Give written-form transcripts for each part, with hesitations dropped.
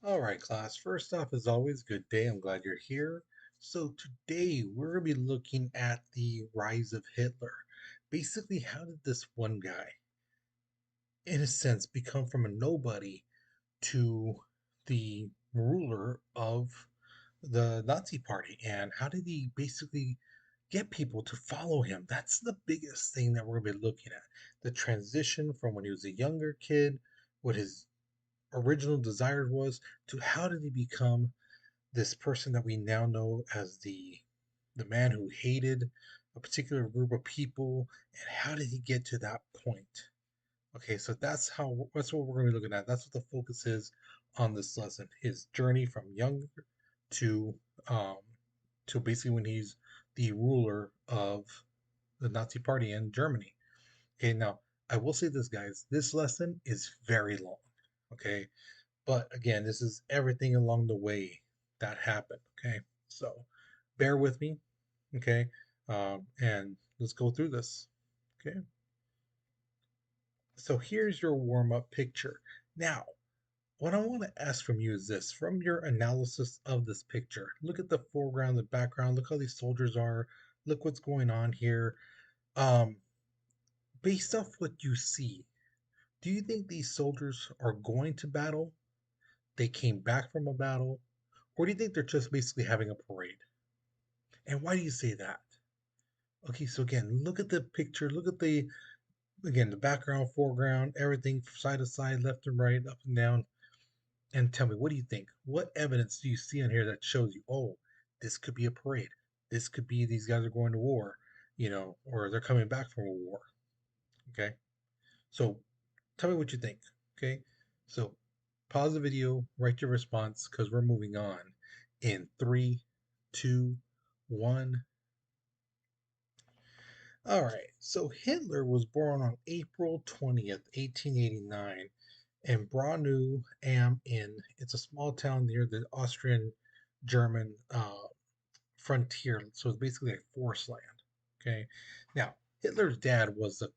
All right, class. First off, as always, good day. I'm glad you're here. So, today we're going to be looking at the rise of Hitler. Basically, how did this one guy, in a sense, become from a nobody to the ruler of the Nazi Party? And how did he basically get people to follow him? That's the biggest thing that we're going to be looking at. The transition from when he was a younger kid, what his original desire was, to how did he become this person that we now know as the man who hated a particular group of people, and how did he get to that point? Okay, so that's what we're going to be looking at. That's what the focus is on this lesson: his journey from younger to um to basically when he's the ruler of the Nazi Party in Germany. Okay, now I will say this, guys: this lesson is very long. Okay, but again, this is everything along the way that happened. Okay, so bear with me. Okay, and let's go through this. Okay, so here's your warm up picture. Now, what I want to ask from you is this: from your analysis of this picture, look at the foreground, the background, look how these soldiers are, look what's going on here. Um, Based off what you see, do you think these soldiers are going to battle? They came back from a battle? Or do you think they're just basically having a parade? And why do you say that? Okay, so again, look at the picture, look at the background, foreground, everything side to side, left and right, up and down, and tell me, what do you think? What evidence do you see on here that shows you, oh, this could be a parade? This could be these guys are going to war, or they're coming back from a war. Okay, so tell me what you think. Okay, so pause the video, write your response because we're moving on in three, two, one. All right, so Hitler was born on April 20th, 1889, in Braunau am Inn. It's a small town near the Austrian German frontier, so it's basically like forest land. Okay, now Hitler's dad was a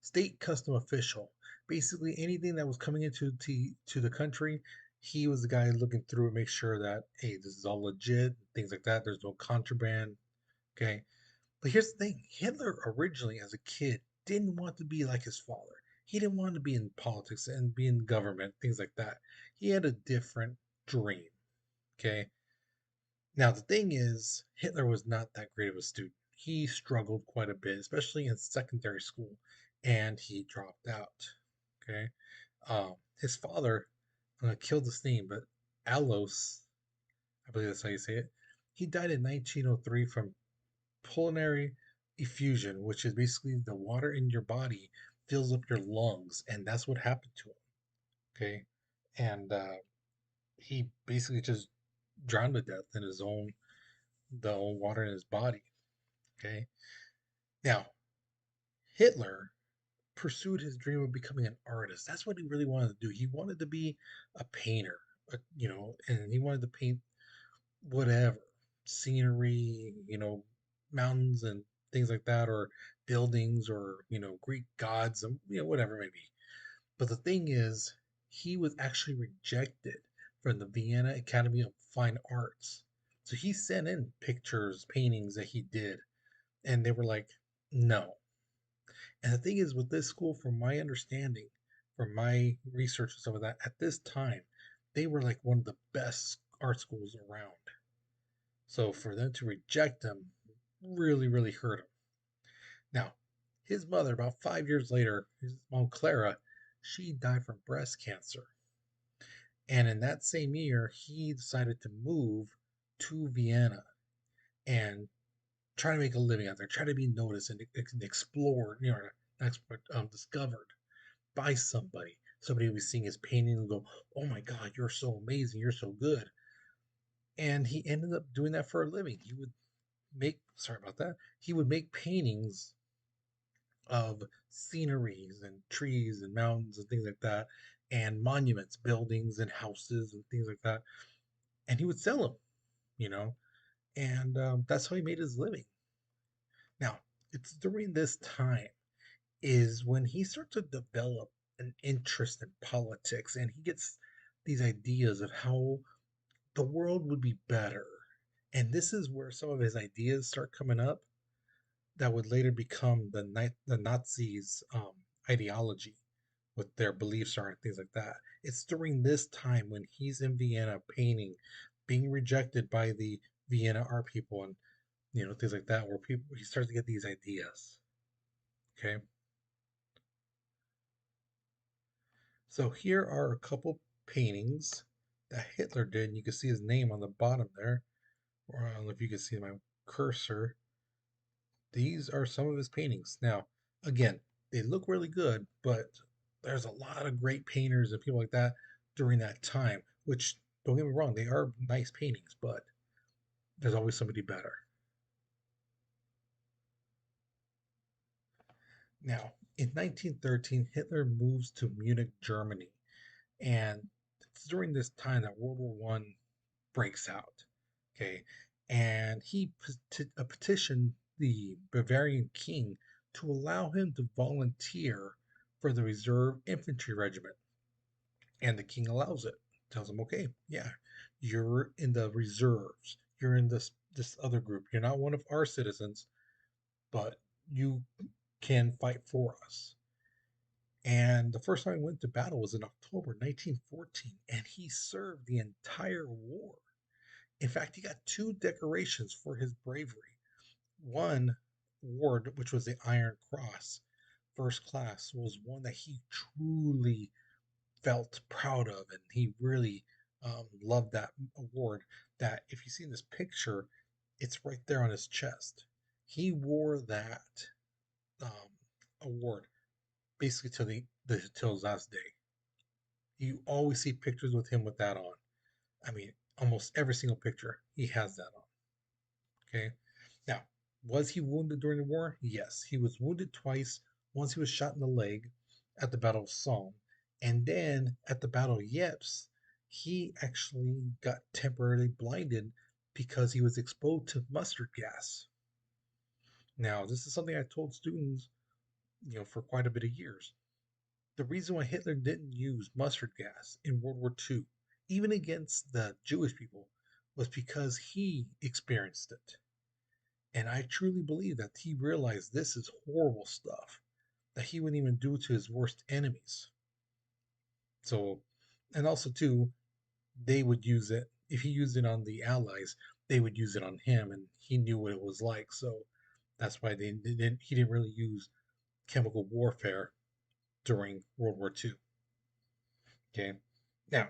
state custom official. Basically, anything that was coming into to the country, he was the guy looking through and make sure that, hey, this is all legit, things like that. There's no contraband. Okay, but here's the thing: Hitler originally, as a kid, didn't want to be like his father. He didn't want to be in politics and be in government, things like that. He had a different dream. Okay. Now, the thing is, Hitler was not that great of a student. He struggled quite a bit, especially in secondary school, and he dropped out. Okay. His father, I'm going to kill this name, but Alois, I believe that's how you say it, he died in 1903 from pulmonary effusion, which is basically the water in your body fills up your lungs, and that's what happened to him. Okay, and he basically just drowned to death in the own water in his body. Okay, now Hitler pursued his dream of becoming an artist. That's what he really wanted to do. He wanted to be a painter, and he wanted to paint whatever scenery, mountains and things like that, or buildings, or Greek gods, and whatever it may be. But the thing is, he was actually rejected from the Vienna Academy of Fine Arts. So he sent in pictures, paintings that he did, and they were like, no. And the thing is, with this school, from my understanding, from my research and some of that, at this time, they were like one of the best art schools around. So for them to reject him really, really hurt him. Now, his mother, about 5 years later, his mom Clara, she died from breast cancer. And in that same year, he decided to move to Vienna and try to make a living out there, try to be noticed and explored, discovered by somebody. Somebody would be seeing his painting and go, "Oh my God, you're so amazing! You're so good!" And he ended up doing that for a living. He would sorry about that. He would make paintings of sceneries and trees and mountains and things like that, and monuments, buildings and houses and things like that. And he would sell them, you know, and that's how he made his living. Now, it's during this time is when he starts to develop an interest in politics, and he gets these ideas of how the world would be better. And this is where some of his ideas start coming up that would later become the Nazis' ideology, what their beliefs are and things like that. It's during this time when he's in Vienna painting, being rejected by the Vienna art people and things like that, where people he starts to get these ideas. Okay, so here are a couple paintings that Hitler did. And you can see his name on the bottom there. Or I don't know if you can see my cursor. These are some of his paintings. Now, again, they look really good, but there's a lot of great painters and people like that during that time, which don't get me wrong, they are nice paintings, but there's always somebody better. Now, in 1913, Hitler moves to Munich, Germany, and it's during this time that World War One breaks out. Okay, and he petitioned the Bavarian king to allow him to volunteer for the reserve infantry regiment, and the king allows it. Tells him, okay, yeah, you're in the reserves. You're in this other group. You're not one of our citizens, but you can fight for us. And the first time he went to battle was in October 1914, and he served the entire war. In fact, he got two decorations for his bravery. One award, which was the Iron Cross, first class, was one that he truly felt proud of, and he really loved that award. That if you see in this picture, it's right there on his chest. He wore that um, award basically till his last day. You always see pictures with him with that on. I mean, almost every single picture he has that on. Okay. Now, was he wounded during the war? Yes. He was wounded twice. Once he was shot in the leg at the Battle of Somme. And then at the Battle of Ypres, he actually got temporarily blinded because he was exposed to mustard gas. Now, this is something I told students, for quite a bit of years. The reason why Hitler didn't use mustard gas in World War II, even against the Jewish people, was because he experienced it. And I truly believe that he realized this is horrible stuff that he wouldn't even do to his worst enemies. So, and also too, they would use it. If he used it on the Allies, they would use it on him, and he knew what it was like. So that's why he didn't really use chemical warfare during World War II. Okay, now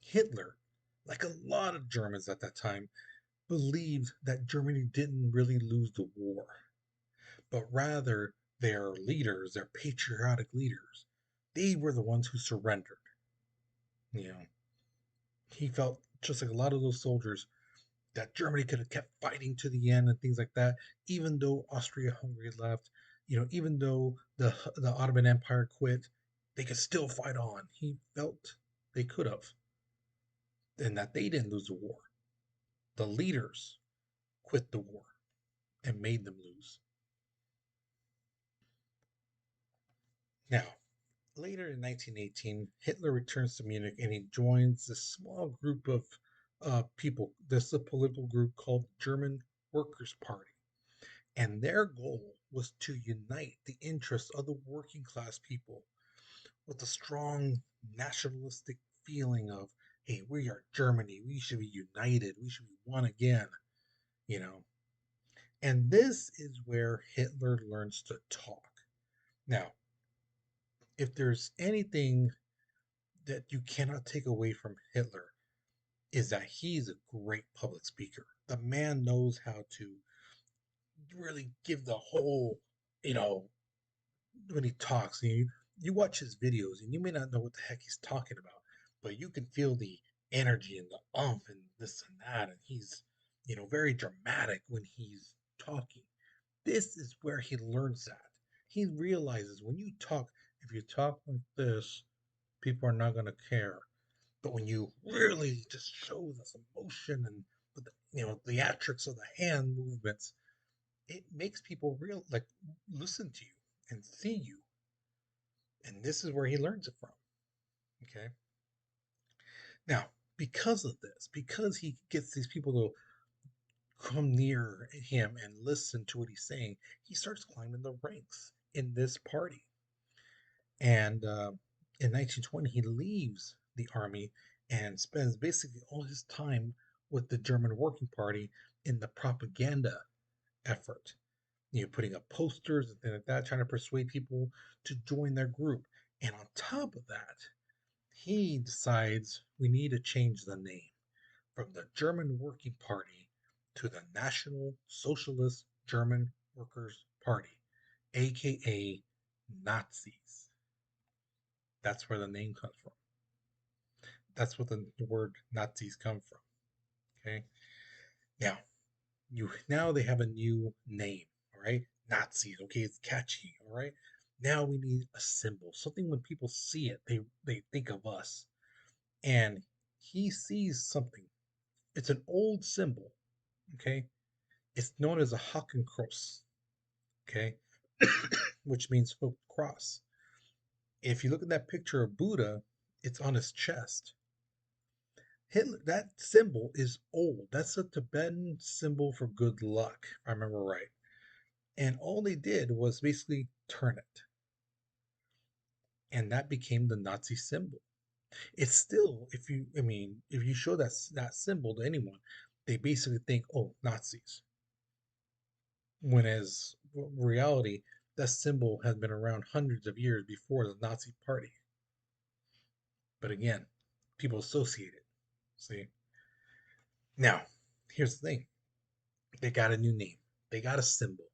Hitler, like a lot of Germans at that time, believed that Germany didn't really lose the war, but rather their leaders, their patriotic leaders, they were the ones who surrendered. You know, he felt just like a lot of those soldiers that Germany could have kept fighting to the end and things like that, even though Austria-Hungary left. Even though the Ottoman Empire quit, they could still fight on. He felt they could have, and that they didn't lose the war. The leaders quit the war and made them lose. Now, later in 1918, Hitler returns to Munich and he joins this small group of people. This is a political group called German Workers' Party. And their goal was to unite the interests of the working class people with a strong nationalistic feeling of, hey, we are Germany. We should be united. We should be one again, you know. And this is where Hitler learns to talk. Now, if there's anything that you cannot take away from Hitler, is that he's a great public speaker. The man knows how to really give the whole, you know, when he talks. You watch his videos and you may not know what the heck he's talking about, but you can feel the energy and the and this and that. And he's, very dramatic when he's talking. This is where he learns that. He realizes when you talk, if you talk like this, people are not going to care. But when you really just show this emotion and the theatrics of the hand movements, it makes people real like listen to you and see you. And this is where he learns it from. Okay. Now, because of this, because he gets these people to come near him and listen to what he's saying, he starts climbing the ranks in this party. And in 1920, he leaves the army and spends basically all his time with the German Working Party in the propaganda effort. Putting up posters and things like that, trying to persuade people to join their group. And on top of that, he decides we need to change the name from the German Working Party to the National Socialist German Workers' Party, aka Nazis. That's where the name comes from. That's what the word Nazis come from. Okay. Now now they have a new name. All right. Nazis. Okay, it's catchy. All right. Now we need a symbol. Something when people see it, they think of us. And he sees something. It's an old symbol. Okay. It's known as a Hakenkreuz. Okay. Which means hooked cross. If you look at that picture of Buddha, it's on his chest. Hitler, that symbol is old. That's a Tibetan symbol for good luck, if I remember right. And all they did was basically turn it. And that became the Nazi symbol. It's still, if you show that symbol to anyone, they basically think, oh, Nazis. When as reality, that symbol has been around hundreds of years before the Nazi party. But again, people associate it. See? Now, here's the thing. They got a new name. They got a symbol.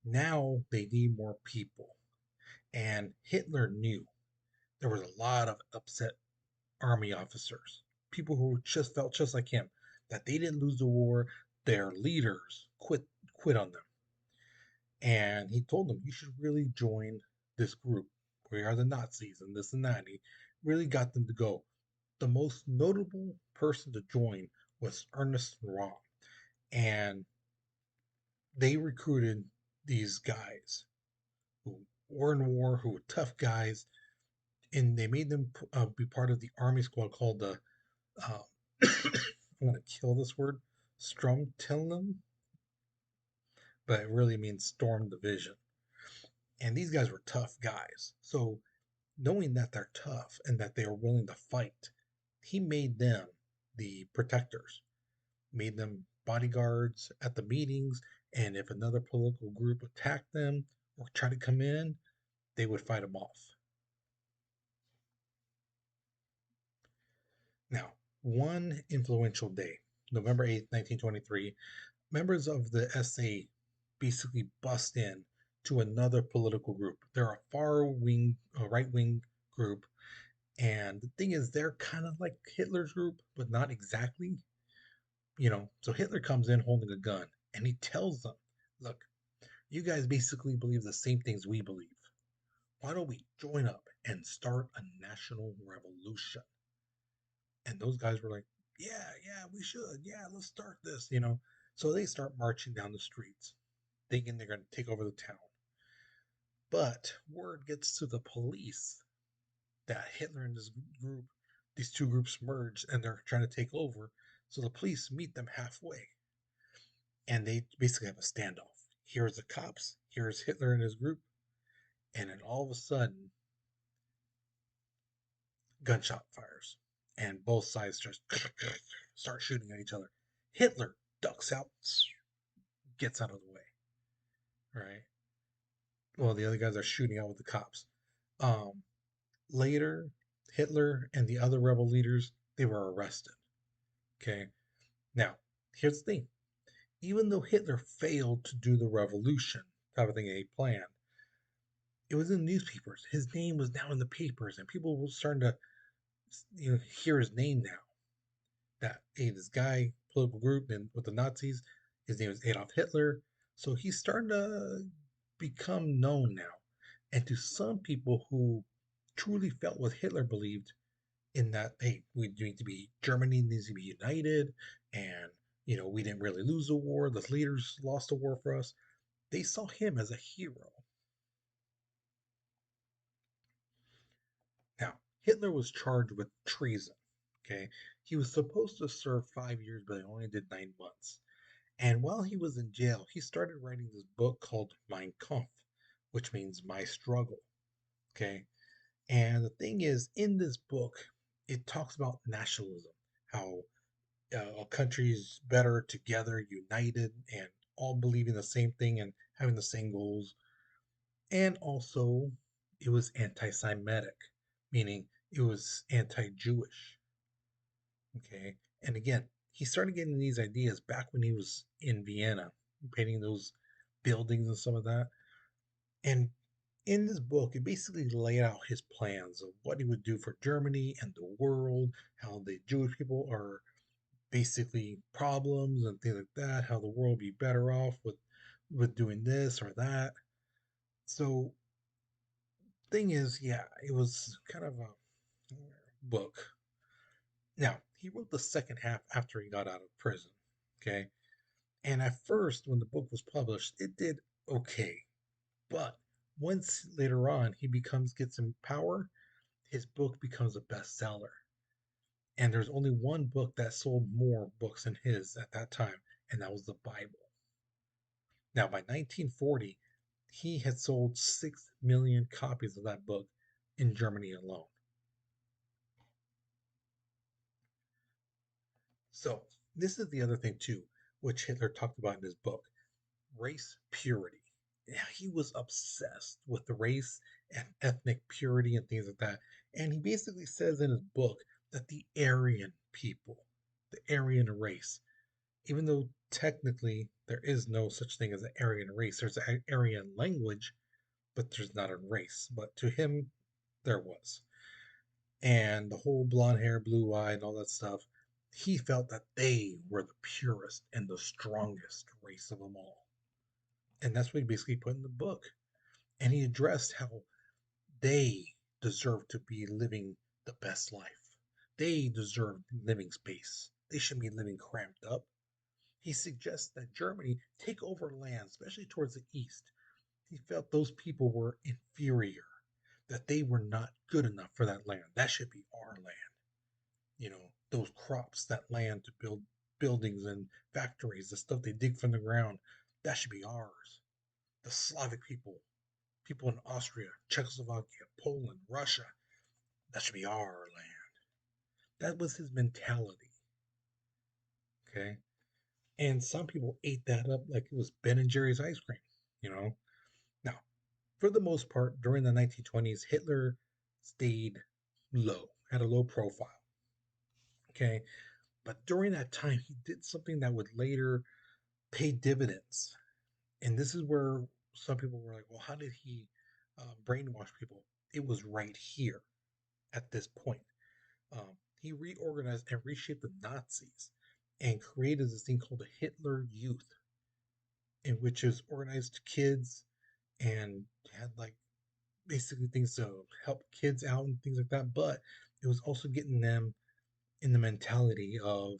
Now they need more people. And Hitler knew there was a lot of upset army officers, people who just felt just like him, that they didn't lose the war. Their leaders quit on them. And he told them, you should really join this group. We are the Nazis and this and that. And he really got them to go. The most notable person to join was Ernest Röhm. And they recruited these guys who were in war, who were tough guys, and they made them be part of the army squad called the uh, I'm going to kill this word, Stromtillum, but it really means Storm Division. And these guys were tough guys. So knowing that they're tough and that they are willing to fight, he made them the protectors, made them bodyguards at the meetings, and if another political group attacked them or tried to come in, they would fight them off. Now, one influential day, November 8th, 1923, members of the SA basically bust in to another political group. They're a far wing, a right wing group. And the thing is, they're kind of like Hitler's group, but not exactly. So Hitler comes in holding a gun and he tells them, look, you guys basically believe the same things we believe. Why don't we join up and start a national revolution? And those guys were like, yeah, we should. Yeah, let's start this. So they start marching down the streets, thinking they're going to take over the town. But word gets to the police that Hitler and this group, these two groups merged and they're trying to take over. So the police meet them halfway and they basically have a standoff. Here's the cops, here's Hitler and his group, and then all of a sudden, gunshot fires and both sides just start shooting at each other. Hitler ducks out, gets out of the way, right? Well, the other guys are shooting out with the cops. Um, Later, Hitler and the other rebel leaders, they were arrested. Okay. Now, here's the thing. Even though Hitler failed to do the revolution, type of thing he planned, it was in newspapers. His name was now in the papers, and people were starting to hear his name now. That hey, this guy, political group, and with the Nazis, his name is Adolf Hitler. So he's starting to become known now. And to some people who truly felt what Hitler believed, in that hey, we need to be Germany needs to be united, and we didn't really lose the war. The leaders lost the war for us. They saw him as a hero. Now Hitler was charged with treason. Okay, he was supposed to serve 5 years, but he only did 9 months. And while he was in jail, he started writing this book called Mein Kampf, which means my struggle. Okay, and the thing is, in this book, it talks about nationalism, how a country is better together, united, and all believing the same thing and having the same goals. And also, it was anti Semitic, meaning it was anti Jewish. Okay. And again, he started getting these ideas back when he was in Vienna, painting those buildings and some of that. And in this book, it basically laid out his plans of what he would do for Germany and the world, how the Jewish people are basically problems and things like that, how the world would be better off with doing this or that. So thing is, yeah, it was kind of a book. Now, he wrote the second half after he got out of prison. Okay. And at first, when the book was published, it did okay. But once later on he gets in power, his book becomes a bestseller. And there's only one book that sold more books than his at that time, and that was the Bible. Now, by 1940, he had sold 6 million copies of that book in Germany alone. So, this is the other thing, too, which Hitler talked about in his book: race purity. Yeah, he was obsessed with the race and ethnic purity and things like that. And he basically says in his book that the Aryan people, the Aryan race, even though technically there is no such thing as an Aryan race, there's an Aryan language, but there's not a race. But to him, there was. And the whole blonde hair, blue eye, and all that stuff, he felt that they were the purest and the strongest race of them all. And that's what he basically put in the book. And he addressed how they deserve to be living the best life. They deserve living space. They shouldn't be living cramped up. He suggests that Germany take over land, especially towards the east. He felt those people were inferior, that they were not good enough for that land. That should be our land. Those crops, that land to build buildings and factories, the stuff they dig from the ground, that should be ours. The Slavic people in Austria, Czechoslovakia, Poland, Russia, that should be our land. That was his mentality. Okay. And some people ate that up like it was Ben and Jerry's ice cream, you know. Now, for the most part, during the 1920s, Hitler stayed low, had a low profile. Okay. But during that time, he did something that would later pay dividends. And this is where some people were like, well, how did he brainwash people? It was right here at this point. He reorganized and reshaped the Nazis and created this thing called the Hitler Youth, in which is organized kids and had like basically things to help kids out and things like that. But it was also getting them in the mentality of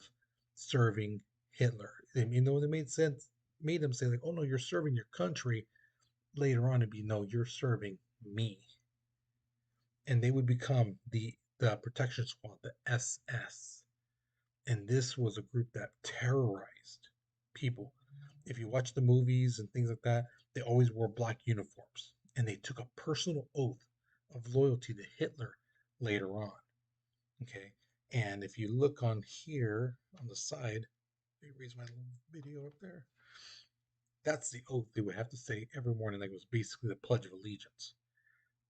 serving Hitler. I mean, though it made sense, made them say like, "Oh no, you're serving your country." Later on, it'd be no, you're serving me, and they would become the protection squad, the SS. And this was a group that terrorized people. If you watch the movies and things like that, they always wore black uniforms, and they took a personal oath of loyalty to Hitler later on. Okay, and if you look on here on the side, let me raise my little video up there. That's the oath they would have to say every morning. That was basically the Pledge of Allegiance.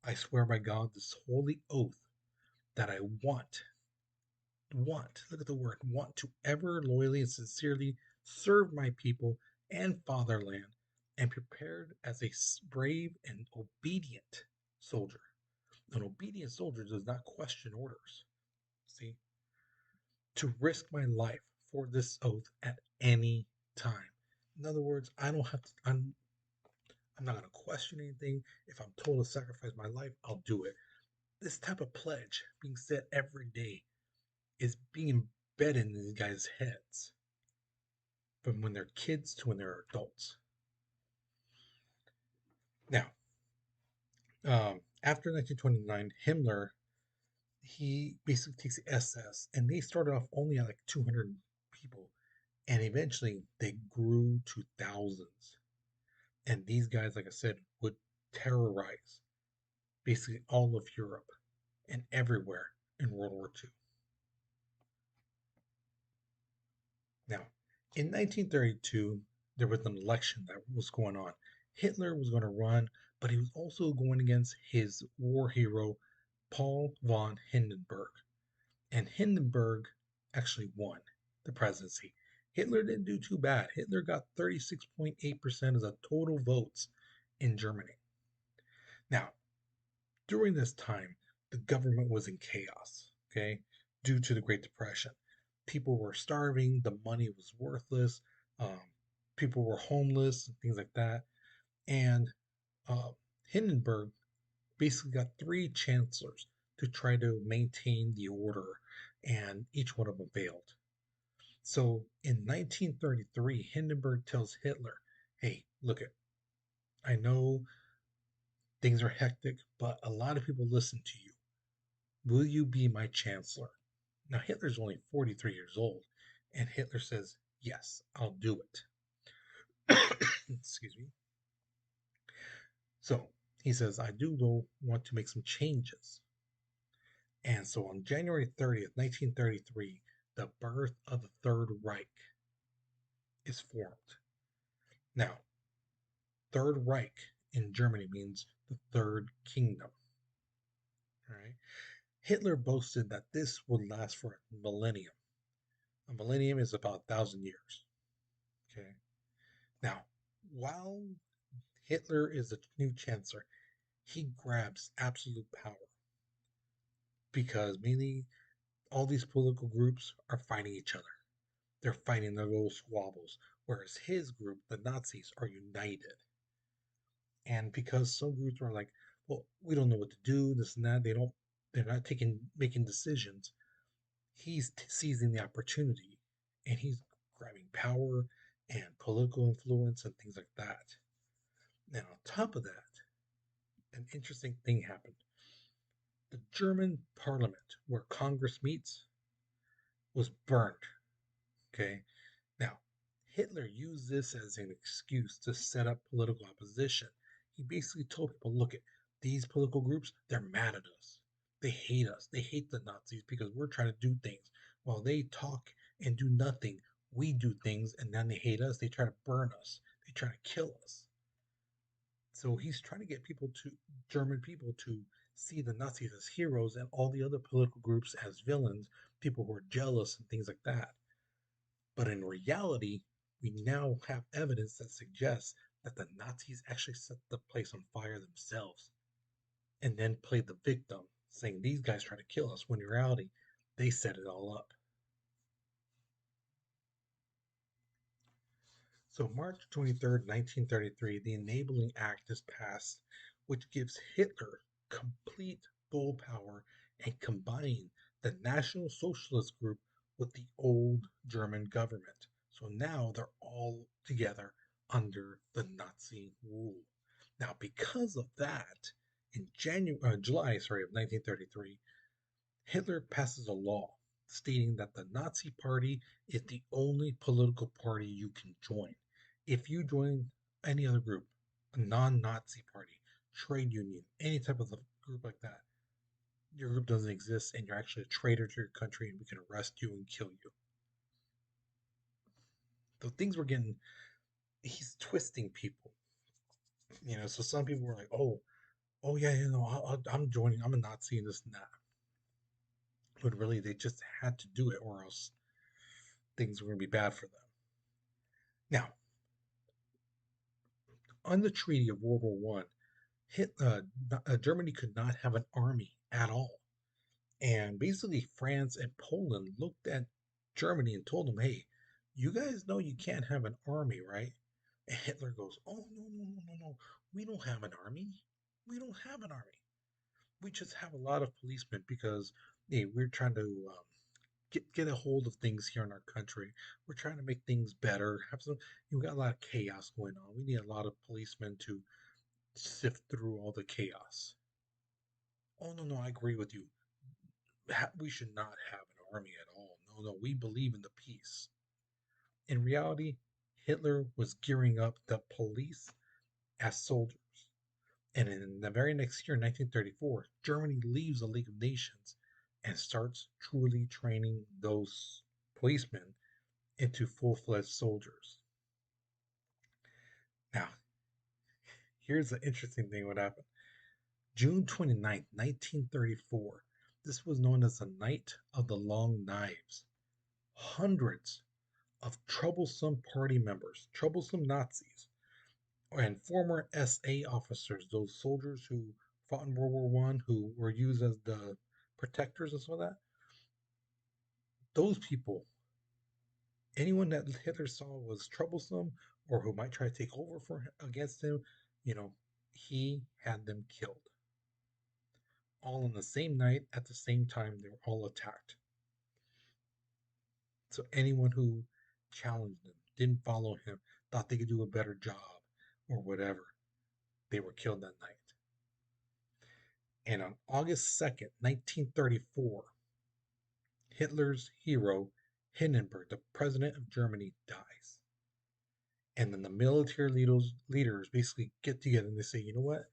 I swear by God, this holy oath, that I look at the word, want to ever loyally and sincerely serve my people and fatherland, and prepared as a brave and obedient soldier. An obedient soldier does not question orders. See, to risk my life for this oath at any time. In other words, I don't have to. I'm not going to question anything. If I'm told to sacrifice my life, I'll do it. This type of pledge being said every day is being embedded in these guys' heads from when they're kids to when they're adults. Now, after 1929, Himmler he basically takes the SS, and they started off only at like 200 people, and eventually they grew to thousands. And these guys, like I said, would terrorize basically all of Europe and everywhere in World War II. Now, in 1932, there was an election that was going on. Hitler was going to run, but he was also going against his war hero, Paul von Hindenburg. And Hindenburg actually won the presidency. Hitler didn't do too bad. Hitler got 36.8% of the total votes in Germany. Now, during this time, the government was in chaos, okay, due to the Great Depression. People were starving, the money was worthless, um, people were homeless, and things like that. And uh, Hindenburg basically got three chancellors to try to maintain the order, and each one of them failed. So in 1933, Hindenburg tells Hitler, hey, look it, I know things are hectic, but a lot of people listen to you. Will you be my chancellor? Now, Hitler's only 43 years old, and Hitler says, yes, I'll do it. Excuse me. So he says, I do though want to make some changes. And so on January 30th, 1933, the birth of the Third Reich is formed. Now, Third Reich in Germany means the Third Kingdom. All right. Hitler boasted that this would last for a millennium. A millennium is about 1,000 years. Okay. Now, while Hitler is the new chancellor, he grabs absolute power because mainly all these political groups are fighting each other. They're fighting their little squabbles, whereas his group, the Nazis, are united. And because some groups are like, well, we don't know what to do, this and that, they're not making decisions. He's seizing the opportunity, and he's grabbing power and political influence and things like that. Now, on top of that, an interesting thing happened. The German parliament, where Congress meets, was burned. Okay. Now, Hitler used this as an excuse to set up political opposition. He basically told people, look at these political groups, they're mad at us. They hate us. They hate the Nazis because we're trying to do things. While they talk and do nothing, we do things and then they hate us. They try to burn us. They try to kill us. So he's trying to get German people to see the Nazis as heroes and all the other political groups as villains, people who are jealous and things like that. But in reality, we now have evidence that suggests that the Nazis actually set the place on fire themselves and then played the victim, saying these guys try to kill us, when in reality, they set it all up. So, March 23rd, 1933, the Enabling Act is passed, which gives Hitler complete full power and combine the National Socialist Group with the old German government. So now they're all together under the Nazi rule. Now, because of that, in July, of 1933, Hitler passes a law stating that the Nazi Party is the only political party you can join. If you join any other group, a non Nazi party, trade union, any type of group like that, your group doesn't exist and you're actually a traitor to your country and we can arrest you and kill you. So things were getting, he's twisting people. So some people were like, oh yeah, I'm joining, I'm a Nazi and this and that. But really, they just had to do it or else things were going to be bad for them. Now, on the Treaty of World War One, Germany could not have an army at all, and basically France and Poland looked at Germany and told them, "Hey, you guys know you can't have an army, right?" And Hitler goes, "Oh no, no, no, no, no! We don't have an army. We don't have an army. We just have a lot of policemen because hey, we're trying to get a hold of things here in our country. We're trying to make things better. Have some, we got a lot of chaos going on. We need a lot of policemen to sift through all the chaos." Oh no, no, I agree with you. we should not have an army at all. No, no, we believe in the peace. In reality, Hitler was gearing up the police as soldiers. And in the very next year, 1934, Germany leaves the League of Nations and starts truly training those policemen into full fledged soldiers. Now, here's the interesting thing what happened. June 29th, 1934, this was known as the Night of the Long Knives. Hundreds of troublesome party members, troublesome Nazis, and former SA officers, those soldiers who fought in World War One, who were used as the protectors and so that, those people, anyone that Hitler saw was troublesome or who might try to take over for against him, you know, he had them killed. All on the same night, at the same time, they were all attacked. So anyone who challenged him, didn't follow him, thought they could do a better job or whatever, they were killed that night. And on August 2nd, 1934, Hitler's hero, Hindenburg, the president of Germany, dies. And then the military leaders basically get together and they say, you know what?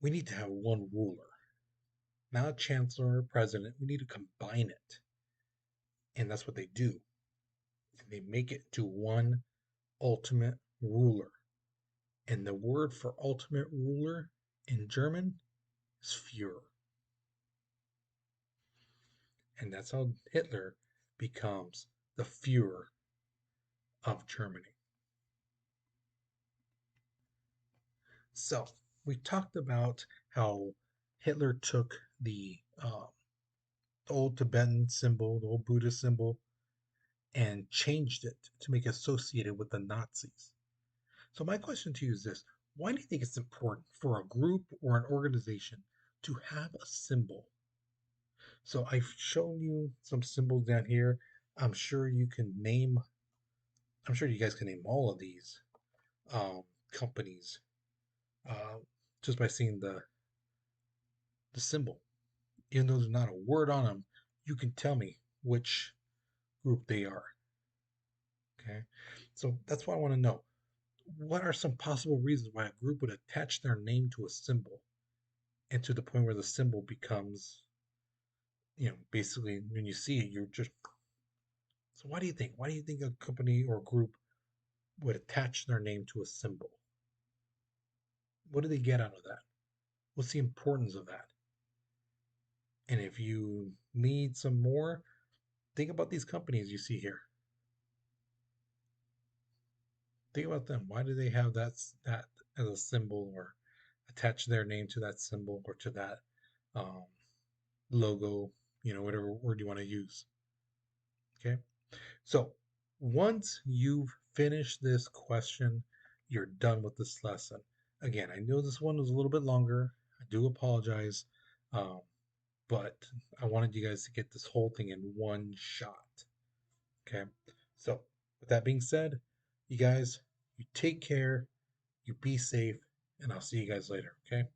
We need to have one ruler, not a chancellor or president. We need to combine it. And that's what they do. And they make it to one ultimate ruler. And the word for ultimate ruler in German is Führer. And that's how Hitler becomes the Führer of Germany. So, we talked about how Hitler took the old Tibetan symbol, the old Buddhist symbol, and changed it to make it associated with the Nazis. So, my question to you is this: why do you think it's important for a group or an organization to have a symbol? So, I've shown you some symbols down here. I'm sure you can name, I'm sure you guys can name all of these companies uh, just by seeing the symbol. Even though there's not a word on them, you can tell me which group they are. Okay, so that's what I want to know. What are some possible reasons why a group would attach their name to a symbol and to the point where the symbol becomes, basically when you see it, you're just. So why do you think? Why do you think a company or group would attach their name to a symbol? What do they get out of that? What's the importance of that? And if you need some more, think about these companies you see here. Think about them. Why do they have that as a symbol or attach their name to that symbol or to that um, logo? Whatever word you want to use. Okay. So once you've finished this question, you're done with this lesson. Again, I know this one was a little bit longer. I do apologize, um, but I wanted you guys to get this whole thing in one shot. Okay. So with that being said, you guys, you take care, you be safe, and I'll see you guys later. Okay.